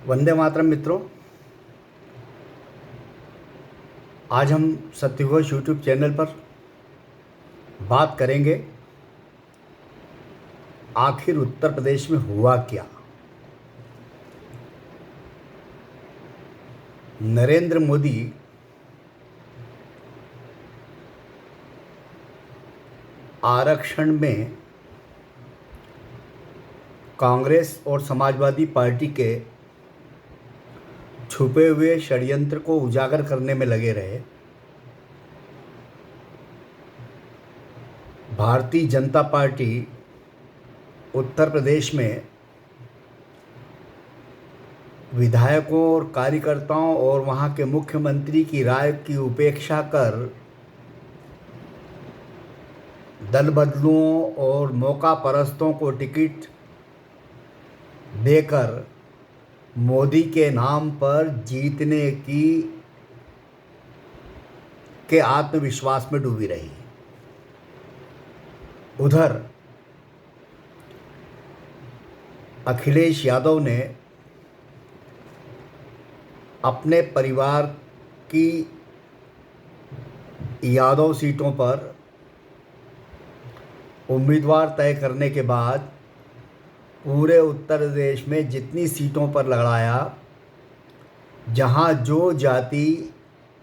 वंदे मातरम मित्रों। आज हम सत्यघोष यूट्यूब चैनल पर बात करेंगे आखिर उत्तर प्रदेश में हुआ क्या। नरेंद्र मोदी आरक्षण में कांग्रेस और समाजवादी पार्टी के छुपे हुए षड्यंत्र को उजागर करने में लगे रहे। भारतीय जनता पार्टी उत्तर प्रदेश में विधायकों और कार्यकर्ताओं और वहां के मुख्यमंत्री की राय की उपेक्षा कर दल बदलुओं और मौका परस्तों को टिकट देकर मोदी के नाम पर जीतने के आत्मविश्वास में डूबी रही। उधर अखिलेश यादव ने अपने परिवार की यादव सीटों पर उम्मीदवार तय करने के बाद पूरे उत्तर प्रदेश में जितनी सीटों पर लड़ाया, जहां जो जाति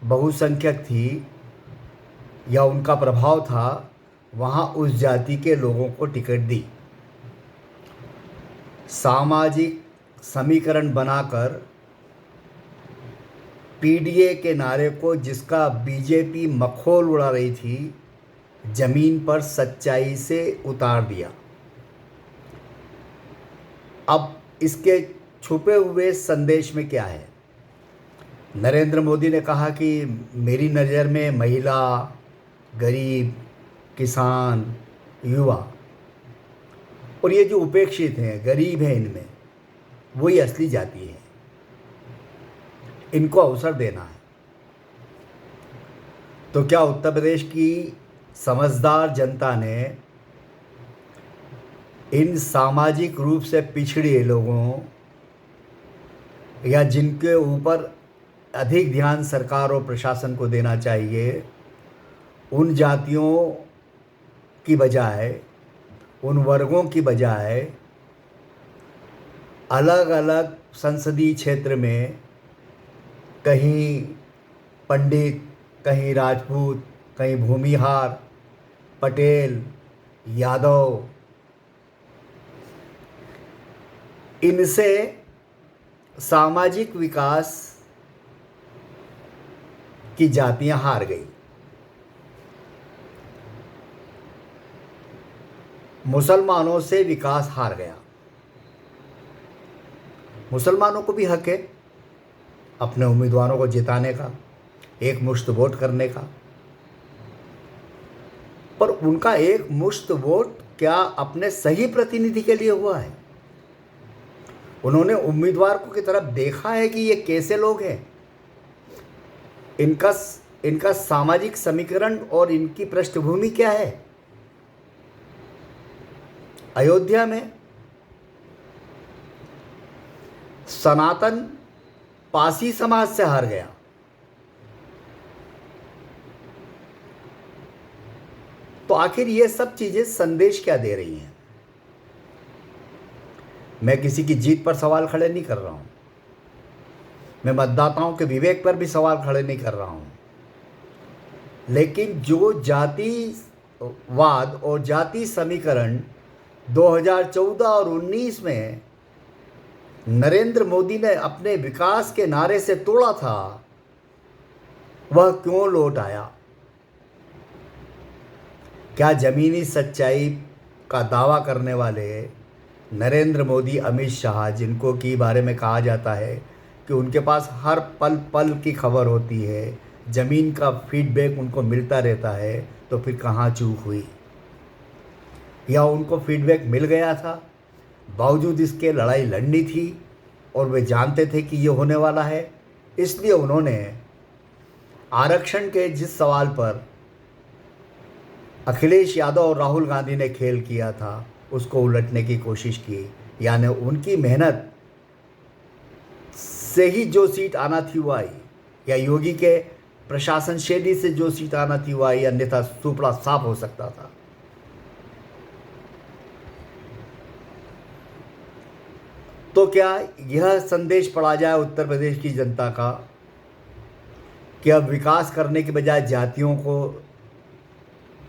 बहुसंख्यक थी या उनका प्रभाव था, वहां उस जाति के लोगों को टिकट दी। सामाजिक समीकरण बनाकर पीडीए के नारे को, जिसका बीजेपी मखौल उड़ा रही थी, जमीन पर सच्चाई से उतार दिया। अब इसके छुपे हुए संदेश में क्या है? नरेंद्र मोदी ने कहा कि मेरी नज़र में महिला, गरीब, किसान, युवा और ये जो उपेक्षित हैं, गरीब हैं, इनमें वही असली जाति है, इनको अवसर देना है। तो क्या उत्तर प्रदेश की समझदार जनता ने इन सामाजिक रूप से पिछड़े लोगों या जिनके ऊपर अधिक ध्यान सरकार और प्रशासन को देना चाहिए, उन जातियों की बजाय, उन वर्गों की बजाय अलग अलग संसदीय क्षेत्र में कहीं पंडित, कहीं राजपूत, कहीं भूमिहार, पटेल, यादव, इनसे सामाजिक विकास की जातियां हार गई। मुसलमानों से विकास हार गया। मुसलमानों को भी हक है अपने उम्मीदवारों को जिताने का, एक मुश्त वोट करने का, पर उनका एक मुश्त वोट क्या अपने सही प्रतिनिधि के लिए हुआ है? उन्होंने उम्मीदवार को की तरफ देखा है कि ये कैसे लोग हैं, इनका सामाजिक समीकरण और इनकी पृष्ठभूमि क्या है? अयोध्या में सनातन पासी समाज से हार गया। तो आखिर ये सब चीजें संदेश क्या दे रही हैं? मैं किसी की जीत पर सवाल खड़े नहीं कर रहा हूं, मैं मतदाताओं के विवेक पर भी सवाल खड़े नहीं कर रहा हूं, लेकिन जो जातिवाद और जाति समीकरण 2014 और 19 में नरेंद्र मोदी ने अपने विकास के नारे से तोड़ा था, वह क्यों लौट आया? क्या जमीनी सच्चाई का दावा करने वाले नरेंद्र मोदी, अमित शाह, जिनको के बारे में कहा जाता है कि उनके पास हर पल पल की खबर होती है, ज़मीन का फीडबैक उनको मिलता रहता है, तो फिर कहाँ चूक हुई? या उनको फीडबैक मिल गया था, बावजूद इसके लड़ाई लड़नी थी और वे जानते थे कि ये होने वाला है, इसलिए उन्होंने आरक्षण के जिस सवाल पर अखिलेश यादव और राहुल गांधी ने खेल किया था, उसको उलटने की कोशिश की। यानी उनकी मेहनत से ही जो सीट आना थी वो आई, या योगी के प्रशासन शैली से जो सीट आना थी वो आई, अन्यथा सुपड़ा साफ हो सकता था। तो क्या यह संदेश पड़ा जाए उत्तर प्रदेश की जनता का कि अब विकास करने के बजाय जातियों को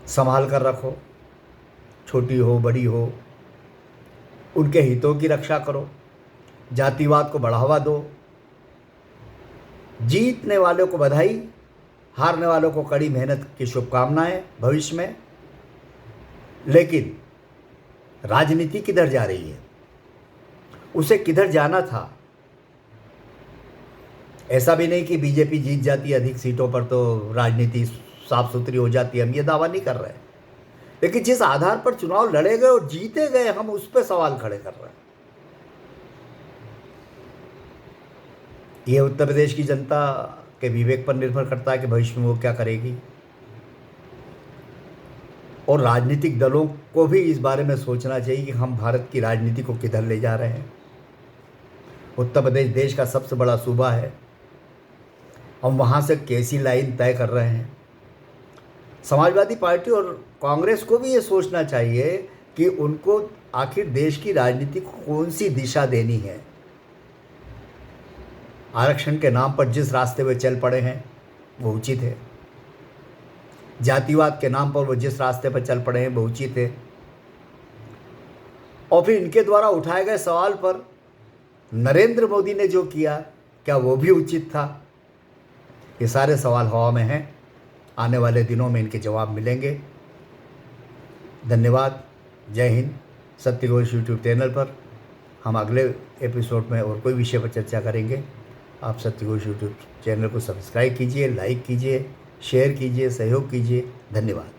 संभाल कर रखो, छोटी हो बड़ी हो, उनके हितों की रक्षा करो, जातिवाद को बढ़ावा दो, जीतने वालों को बधाई, हारने वालों को कड़ी मेहनत की शुभकामनाएं भविष्य में। लेकिन राजनीति किधर जा रही है, उसे किधर जाना था? ऐसा भी नहीं कि बीजेपी जीत जाती है अधिक सीटों पर तो राजनीति साफ सुथरी हो जाती है, हम ये दावा नहीं कर रहे हैं। लेकिन जिस आधार पर चुनाव लड़े गए और जीते गए, हम उस पर सवाल खड़े कर रहे हैं। यह उत्तर प्रदेश की जनता के विवेक पर निर्भर करता है कि भविष्य में वो क्या करेगी, और राजनीतिक दलों को भी इस बारे में सोचना चाहिए कि हम भारत की राजनीति को किधर ले जा रहे हैं। उत्तर प्रदेश देश का सबसे बड़ा सूबा है, हम वहाँ से कैसी लाइन तय कर रहे हैं। समाजवादी पार्टी और कांग्रेस को भी ये सोचना चाहिए कि उनको आखिर देश की राजनीति को कौन सी दिशा देनी है। आरक्षण के नाम पर जिस रास्ते पे चल पड़े हैं वो उचित है, जातिवाद के नाम पर वो जिस रास्ते पर चल पड़े हैं वो उचित है, और फिर इनके द्वारा उठाए गए सवाल पर नरेंद्र मोदी ने जो किया, क्या वो भी उचित था? ये सारे सवाल हवा में हैं, आने वाले दिनों में इनके जवाब मिलेंगे। धन्यवाद, जय हिंद। सत्य घोष यूट्यूब चैनल पर हम अगले एपिसोड में और कोई विषय पर चर्चा करेंगे। आप सत्य घोष यूट्यूब चैनल को सब्सक्राइब कीजिए, लाइक कीजिए, शेयर कीजिए, सहयोग कीजिए। धन्यवाद।